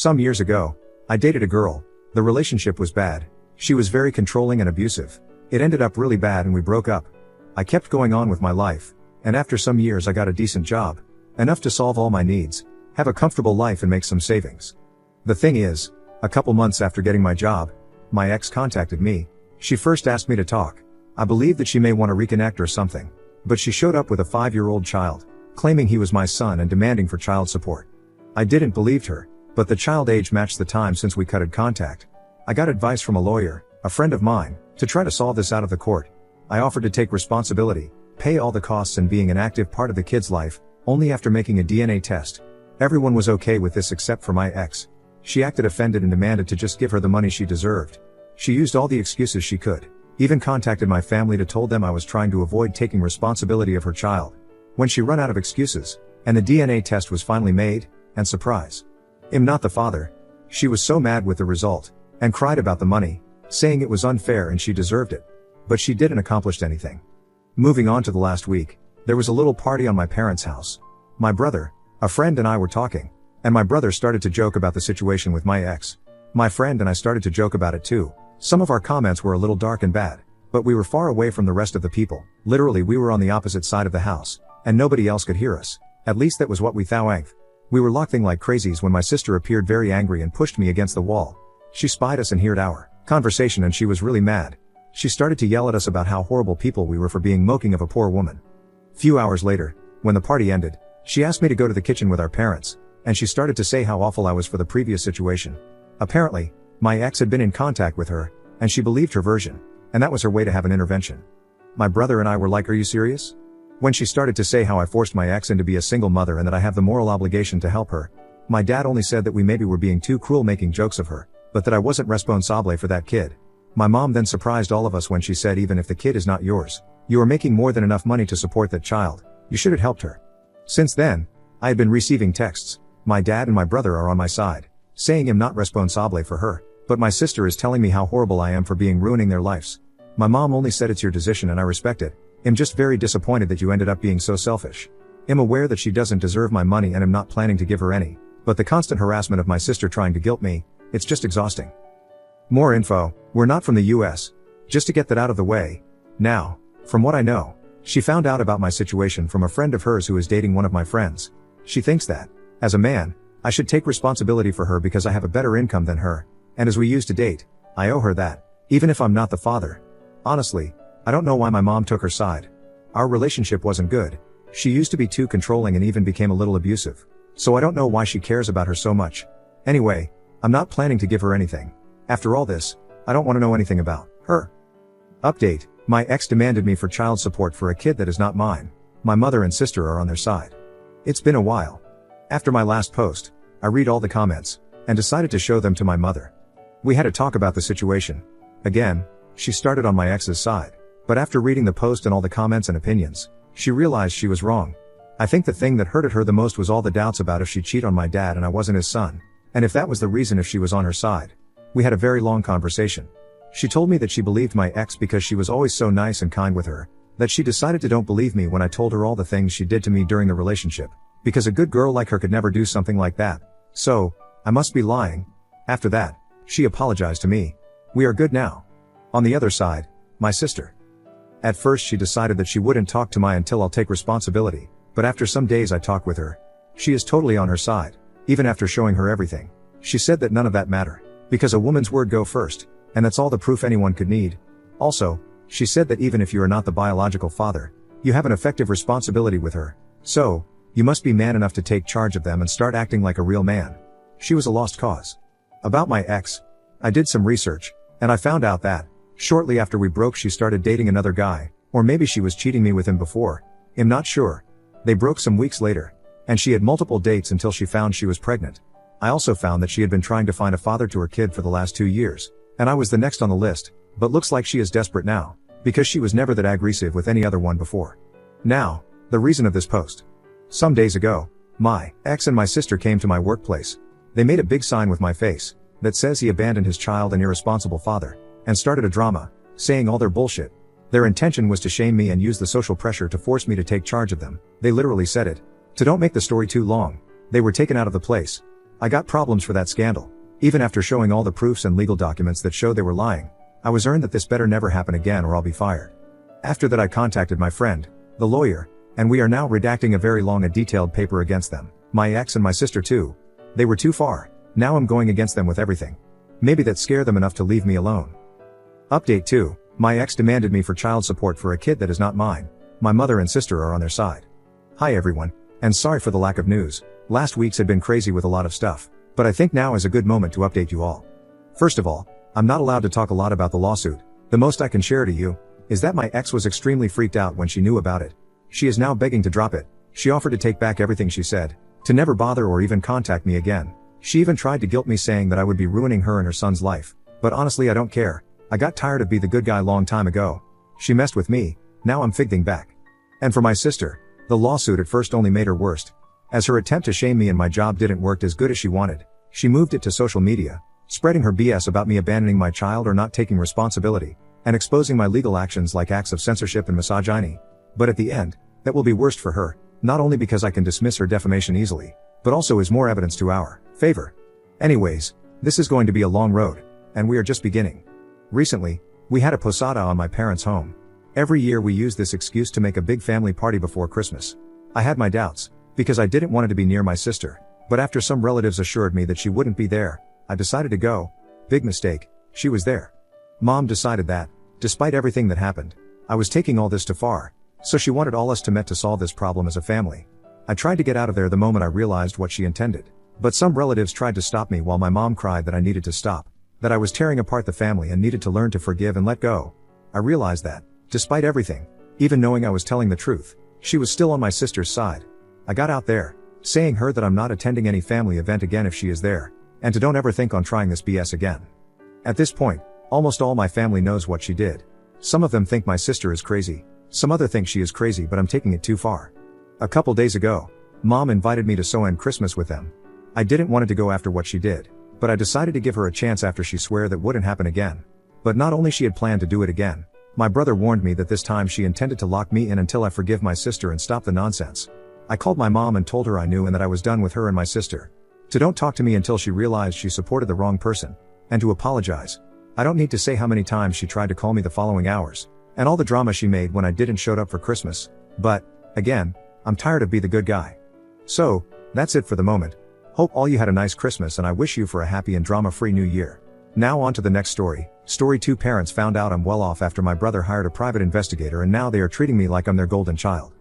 Some years ago, I dated a girl. The relationship was bad. She was very controlling and abusive. It ended up really bad and we broke up. I kept going on with my life, and after some years I got a decent job. Enough to solve all my needs, have a comfortable life and make some savings. The thing is, a couple months after getting my job, my ex contacted me. She first asked me to talk. I believed that she may want to reconnect or something. But she showed up with a 5-year-old child, claiming he was my son and demanding for child support. I didn't believe her, but the child age matched the time since we cut contact. I got advice from a lawyer, a friend of mine, to try to solve this out of the court. I offered to take responsibility, pay all the costs and being an active part of the kid's life, only after making a DNA test. Everyone was okay with this except for my ex. She acted offended and demanded to just give her the money she deserved. She used all the excuses she could, even contacted my family to told them I was trying to avoid taking responsibility of her child. When she ran out of excuses, and the DNA test was finally made, and surprise, I'm not the father. She was so mad with the result, and cried about the money, saying it was unfair and she deserved it. But she didn't accomplish anything. Moving on to the last week, there was a little party on my parents' house. My brother, a friend and I were talking, and my brother started to joke about the situation with my ex. My friend and I started to joke about it too. Some of our comments were a little dark and bad, but we were far away from the rest of the people. Literally we were on the opposite side of the house, and nobody else could hear us. At least that was what we thought. We were laughing like crazies when my sister appeared very angry and pushed me against the wall. She spied us and heard our conversation and she was really mad. She started to yell at us about how horrible people we were for being mocking of a poor woman. Few hours later, when the party ended, she asked me to go to the kitchen with our parents, and she started to say how awful I was for the previous situation. Apparently, my ex had been in contact with her, and she believed her version, and that was her way to have an intervention. My brother and I were like, "Are you serious?" When she started to say how I forced my ex into be a single mother and that I have the moral obligation to help her, my dad only said that we maybe were being too cruel making jokes of her, but that I wasn't responsable for that kid. My mom then surprised all of us when she said, "Even if the kid is not yours, you are making more than enough money to support that child. You should have helped her." Since then, I had been receiving texts. My dad and my brother are on my side, saying I'm not responsible for her, but my sister is telling me how horrible I am for being ruining their lives. My mom only said it's your decision and I respect it. I'm just very disappointed that you ended up being so selfish. I'm aware that she doesn't deserve my money and I'm not planning to give her any, but the constant harassment of my sister trying to guilt me, it's just exhausting. More info, we're not from the US. Just to get that out of the way. Now, from what I know, she found out about my situation from a friend of hers who is dating one of my friends. She thinks that, as a man, I should take responsibility for her because I have a better income than her, and as we used to date, I owe her that, even if I'm not the father. Honestly, I don't know why my mom took her side. Our relationship wasn't good. She used to be too controlling and even became a little abusive. So I don't know why she cares about her so much. Anyway, I'm not planning to give her anything. After all this, I don't want to know anything about her. Update, my ex demanded me for child support for a kid that is not mine. My mother and sister are on their side. It's been a while. After my last post, I read all the comments, and decided to show them to my mother. We had a talk about the situation. Again, she started on my ex's side. But after reading the post and all the comments and opinions, she realized she was wrong. I think the thing that hurted her the most was all the doubts about if she'd cheat on my dad and I wasn't his son, and if that was the reason if she was on her side. We had a very long conversation. She told me that she believed my ex because she was always so nice and kind with her, that she decided to don't believe me when I told her all the things she did to me during the relationship, because a good girl like her could never do something like that. So, I must be lying. After that, she apologized to me. We are good now. On the other side, my sister. At first she decided that she wouldn't talk to me until I'll take responsibility, but after some days I talked with her. She is totally on her side, even after showing her everything. She said that none of that matter, because a woman's word go first, and that's all the proof anyone could need. Also, she said that even if you are not the biological father, you have an effective responsibility with her. So, you must be man enough to take charge of them and start acting like a real man. She was a lost cause. About my ex, I did some research, and I found out that, shortly after we broke she started dating another guy, or maybe she was cheating me with him before. I'm not sure. They broke some weeks later, and she had multiple dates until she found she was pregnant. I also found that she had been trying to find a father to her kid for the last 2 years, and I was the next on the list, but looks like she is desperate now, because she was never that aggressive with any other one before. Now, the reason of this post. Some days ago, my ex and my sister came to my workplace. They made a big sign with my face, that says he abandoned his child and irresponsible father, and started a drama, saying all their bullshit. Their intention was to shame me and use the social pressure to force me to take charge of them. They literally said it. To don't make the story too long, they were taken out of the place. I got problems for that scandal. Even after showing all the proofs and legal documents that show they were lying, I was earned that this better never happen again or I'll be fired. After that I contacted my friend, the lawyer, and we are now redacting a very long and detailed paper against them. My ex and my sister too. They were too far. Now I'm going against them with everything. Maybe that scared them enough to leave me alone. Update 2. My ex demanded me for child support for a kid that is not mine. My mother and sister are on their side. Hi everyone, and sorry for the lack of news. Last week's had been crazy with a lot of stuff, but I think now is a good moment to update you all. First of all, I'm not allowed to talk a lot about the lawsuit. The most I can share to you is that my ex was extremely freaked out when she knew about it. She is now begging to drop it. She offered to take back everything she said, to never bother or even contact me again. She even tried to guilt me saying that I would be ruining her and her son's life. But honestly I don't care. I got tired of being the good guy long time ago. She messed with me, now I'm fighting back. And for my sister, the lawsuit at first only made her worse. As her attempt to shame me and my job didn't work as good as she wanted, she moved it to social media, spreading her BS about me abandoning my child or not taking responsibility, and exposing my legal actions like acts of censorship and misogyny. But at the end, that will be worst for her, not only because I can dismiss her defamation easily, but also is more evidence to our favor. Anyways, this is going to be a long road, and we are just beginning. Recently, we had a posada on my parents' home. Every year we use this excuse to make a big family party before Christmas. I had my doubts, because I didn't want it to be near my sister, but after some relatives assured me that she wouldn't be there, I decided to go. Big mistake, she was there. Mom decided that, despite everything that happened, I was taking all this too far, so she wanted all us to meet to solve this problem as a family. I tried to get out of there the moment I realized what she intended, but some relatives tried to stop me while my mom cried that I needed to stop, that I was tearing apart the family and needed to learn to forgive and let go. I realized that, despite everything, even knowing I was telling the truth, she was still on my sister's side. I got out there, saying her that I'm not attending any family event again if she is there, and to don't ever think on trying this BS again. At this point, almost all my family knows what she did. Some of them think my sister is crazy, some other think she is crazy but I'm taking it too far. A couple days ago, Mom invited me to spend Christmas with them. I didn't want it to go after what she did, but I decided to give her a chance after she swore that wouldn't happen again. But not only she had planned to do it again, my brother warned me that this time she intended to lock me in until I forgive my sister and stop the nonsense. I called my mom and told her I knew and that I was done with her and my sister. To don't talk to me until she realized she supported the wrong person, and to apologize. I don't need to say how many times she tried to call me the following hours, and all the drama she made when I didn't show up for Christmas, but, again, I'm tired of being the good guy. So, that's it for the moment. Hope all you had a nice Christmas and I wish you for a happy and drama-free new year. Now on to the next story. Story 2. Parents found out I'm well off after my brother hired a private investigator and now they are treating me like I'm their golden child.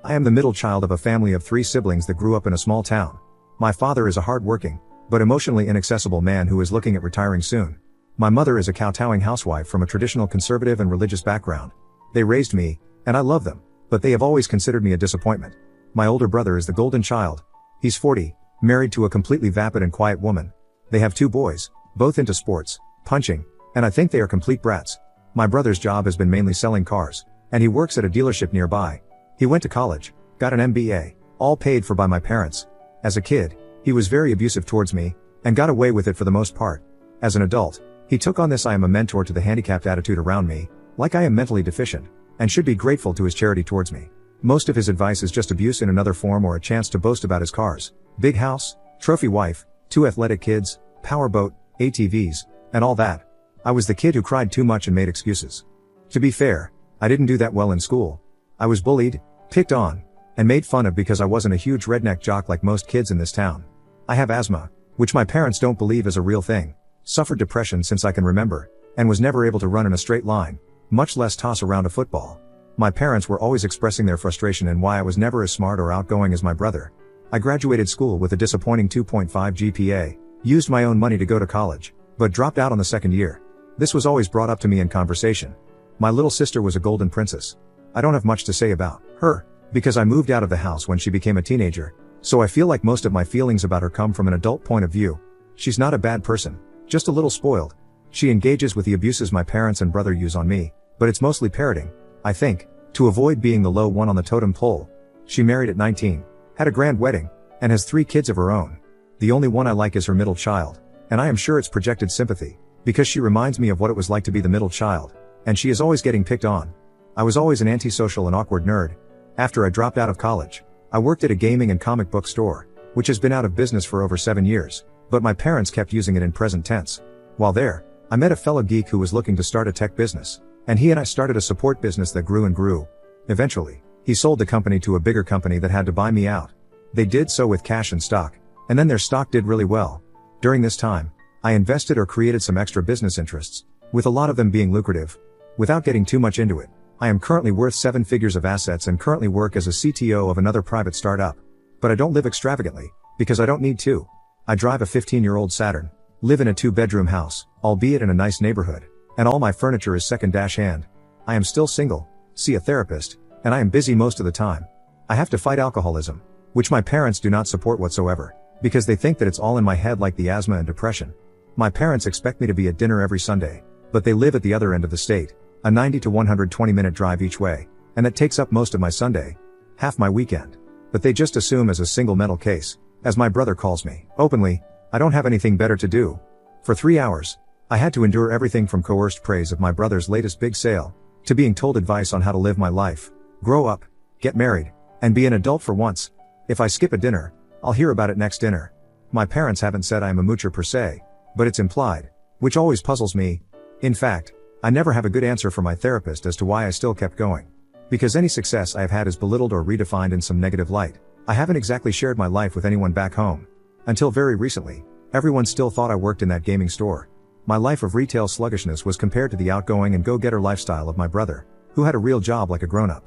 I am the middle child of a family of 3 siblings that grew up in a small town. My father is a hard-working, but emotionally inaccessible man who is looking at retiring soon. My mother is a kowtowing housewife from a traditional conservative and religious background. They raised me, and I love them, but they have always considered me a disappointment. My older brother is the golden child. He's 40, married to a completely vapid and quiet woman. They have 2 boys, both into sports, punching, and I think they are complete brats. My brother's job has been mainly selling cars, and he works at a dealership nearby. He went to college, got an MBA, all paid for by my parents. As a kid, he was very abusive towards me, and got away with it for the most part. As an adult, he took on this I am a mentor to the handicapped attitude around me, like I am mentally deficient, and should be grateful to his charity towards me. Most of his advice is just abuse in another form or a chance to boast about his cars, big house, trophy wife, 2 athletic kids, powerboat, ATVs, and all that. I was the kid who cried too much and made excuses. To be fair, I didn't do that well in school. I was bullied, picked on, and made fun of because I wasn't a huge redneck jock like most kids in this town. I have asthma, which my parents don't believe is a real thing, suffered depression since I can remember, and was never able to run in a straight line, much less toss around a football. My parents were always expressing their frustration and why I was never as smart or outgoing as my brother. I graduated school with a disappointing 2.5 GPA, used my own money to go to college, but dropped out on the second year. This was always brought up to me in conversation. My little sister was a golden princess. I don't have much to say about her, because I moved out of the house when she became a teenager, so I feel like most of my feelings about her come from an adult point of view. She's not a bad person, just a little spoiled. She engages with the abuses my parents and brother use on me, but it's mostly parroting, I think, to avoid being the low one on the totem pole. She married at 19, had a grand wedding, and has 3 kids of her own. The only one I like is her middle child, and I am sure it's projected sympathy, because she reminds me of what it was like to be the middle child, and she is always getting picked on. I was always an antisocial and awkward nerd. After I dropped out of college, I worked at a gaming and comic book store. which has been out of business for over 7 years, but my parents kept using it in present tense. While there, I met a fellow geek who was looking to start a tech business, and he and I started a support business that grew and grew. Eventually, he sold the company to a bigger company that had to buy me out. They did so with cash and stock, and then their stock did really well. During this time, I invested or created some extra business interests, with a lot of them being lucrative. Without getting too much into it, I am currently worth 7 figures of assets and currently work as a CTO of another private startup. But I don't live extravagantly, because I don't need to. I drive a 15-year-old Saturn, live in a 2-bedroom house, albeit in a nice neighborhood, and all my furniture is second-hand. I am still single, see a therapist, and I am busy most of the time. I have to fight alcoholism, which my parents do not support whatsoever, because they think that it's all in my head like the asthma and depression. My parents expect me to be at dinner every Sunday, but they live at the other end of the state, a 90 to 120 minute drive each way, and that takes up most of my Sunday, half my weekend. But they just assume as a single mental case, as my brother calls me, openly, I don't have anything better to do. For 3 hours, I had to endure everything from coerced praise of my brother's latest big sale, to being told advice on how to live my life, grow up, get married, and be an adult for once. If I skip a dinner, I'll hear about it next dinner. My parents haven't said I am a moocher per se, but it's implied, which always puzzles me. In fact, I never have a good answer from my therapist as to why I still kept going. Because any success I have had is belittled or redefined in some negative light. I haven't exactly shared my life with anyone back home. Until very recently, everyone still thought I worked in that gaming store. My life of retail sluggishness was compared to the outgoing and go-getter lifestyle of my brother, who had a real job like a grown-up.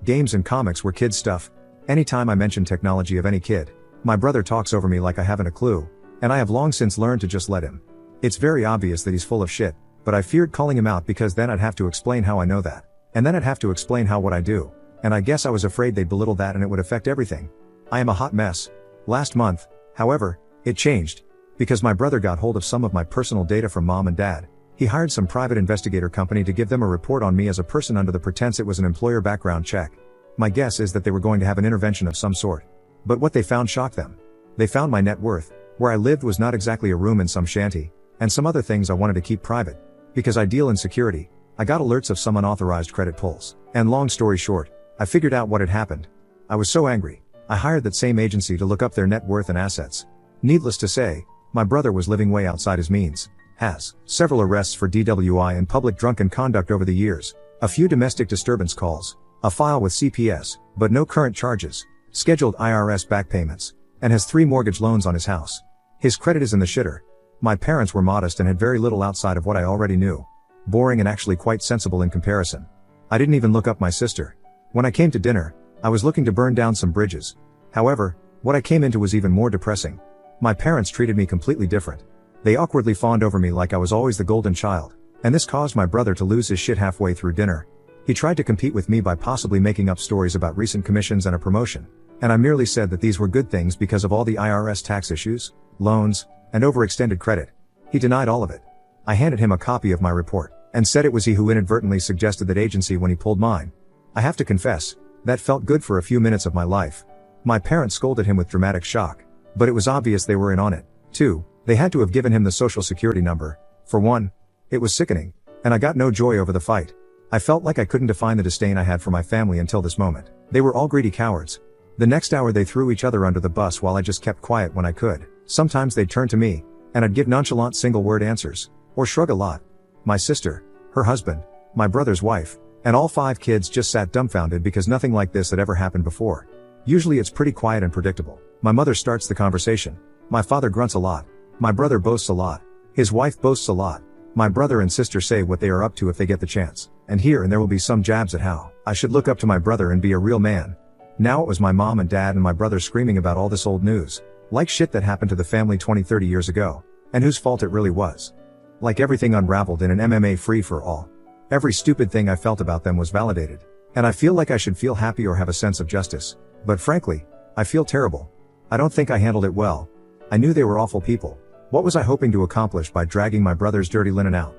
Games and comics were kids' stuff. Anytime I mention technology of any kid, my brother talks over me like I haven't a clue, and I have long since learned to just let him. It's very obvious that he's full of shit, but I feared calling him out because then I'd have to explain how I know that. And then I'd have to explain how what I do, and I guess I was afraid they'd belittle that and it would affect everything. I am a hot mess. Last month, however, it changed. Because my brother got hold of some of my personal data from mom and dad, he hired some private investigator company to give them a report on me as a person under the pretense it was an employer background check. My guess is that they were going to have an intervention of some sort. But what they found shocked them. They found my net worth, where I lived was not exactly a room in some shanty, and some other things I wanted to keep private. Because I deal in security, I got alerts of some unauthorized credit pulls, and long story short, I figured out what had happened. I was so angry, I hired that same agency to look up their net worth and assets. Needless to say, my brother was living way outside his means, has several arrests for DWI and public drunken conduct over the years, a few domestic disturbance calls, a file with CPS, but no current charges, scheduled IRS back payments, and has 3 mortgage loans on his house. His credit is in the shitter. My parents were modest and had very little outside of what I already knew. Boring and actually quite sensible in comparison. I didn't even look up my sister. When I came to dinner, I was looking to burn down some bridges. However, what I came into was even more depressing. My parents treated me completely different. They awkwardly fawned over me like I was always the golden child, and this caused my brother to lose his shit halfway through dinner. He tried to compete with me by possibly making up stories about recent commissions and a promotion, and I merely said that these were good things because of all the IRS tax issues, loans, and overextended credit. He denied all of it. I handed him a copy of my report, and said it was he who inadvertently suggested that agency when he pulled mine. I have to confess, that felt good for a few minutes of my life. My parents scolded him with dramatic shock, but it was obvious they were in on it. 2, they had to have given him the social security number. For 1, it was sickening, and I got no joy over the fight. I felt like I couldn't define the disdain I had for my family until this moment. They were all greedy cowards. The next hour they threw each other under the bus while I just kept quiet when I could. Sometimes they'd turn to me, and I'd give nonchalant single-word answers, or shrug a lot. My sister, her husband, my brother's wife, and all 5 kids just sat dumbfounded because nothing like this had ever happened before. Usually it's pretty quiet and predictable. My mother starts the conversation. My father grunts a lot. My brother boasts a lot. His wife boasts a lot. My brother and sister say what they are up to if they get the chance. And here and there will be some jabs at how I should look up to my brother and be a real man. Now it was my mom and dad and my brother screaming about all this old news. Like shit that happened to the family 20-30 years ago. And whose fault it really was. Like everything unraveled in an MMA free-for-all. Every stupid thing I felt about them was validated. And I feel like I should feel happy or have a sense of justice. But frankly, I feel terrible. I don't think I handled it well. I knew they were awful people. What was I hoping to accomplish by dragging my brother's dirty linen out?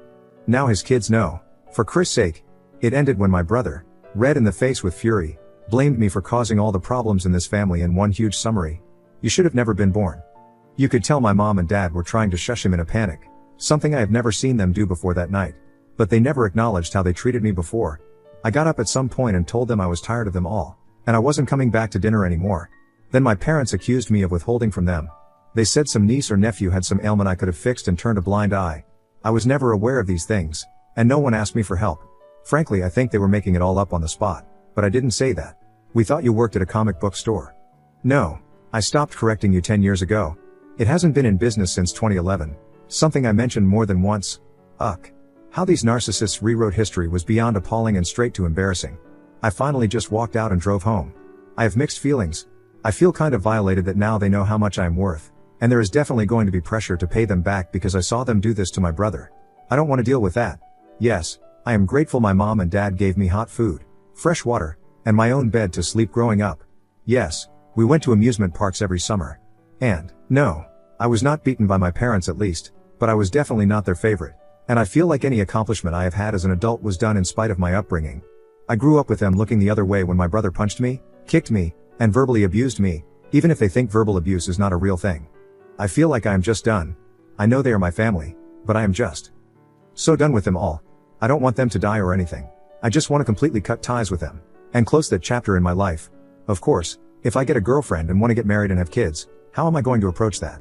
Now his kids know. For Chris' sake. It ended when my brother, red in the face with fury, blamed me for causing all the problems in this family in one huge summary. You should have never been born. You could tell my mom and dad were trying to shush him in a panic. Something I have never seen them do before that night. But they never acknowledged how they treated me before. I got up at some point and told them I was tired of them all, and I wasn't coming back to dinner anymore. Then my parents accused me of withholding from them. They said some niece or nephew had some ailment I could have fixed and turned a blind eye. I was never aware of these things, and no one asked me for help. Frankly, I think they were making it all up on the spot, but I didn't say that. We thought you worked at a comic book store. No. I stopped correcting you 10 years ago. It hasn't been in business since 2011. Something I mentioned more than once. Ugh. How these narcissists rewrote history was beyond appalling and straight to embarrassing. I finally just walked out and drove home. I have mixed feelings. I feel kind of violated that now they know how much I am worth, and there is definitely going to be pressure to pay them back because I saw them do this to my brother. I don't want to deal with that. Yes, I am grateful my mom and dad gave me hot food, fresh water, and my own bed to sleep growing up. Yes, we went to amusement parks every summer. And, no, I was not beaten by my parents at least, but I was definitely not their favorite. And I feel like any accomplishment I have had as an adult was done in spite of my upbringing. I grew up with them looking the other way when my brother punched me, kicked me, and verbally abused me, even if they think verbal abuse is not a real thing. I feel like I am just done. I know they are my family, but I am just so done with them all. I don't want them to die or anything. I just want to completely cut ties with them and close that chapter in my life. Of course, if I get a girlfriend and want to get married and have kids, how am I going to approach that?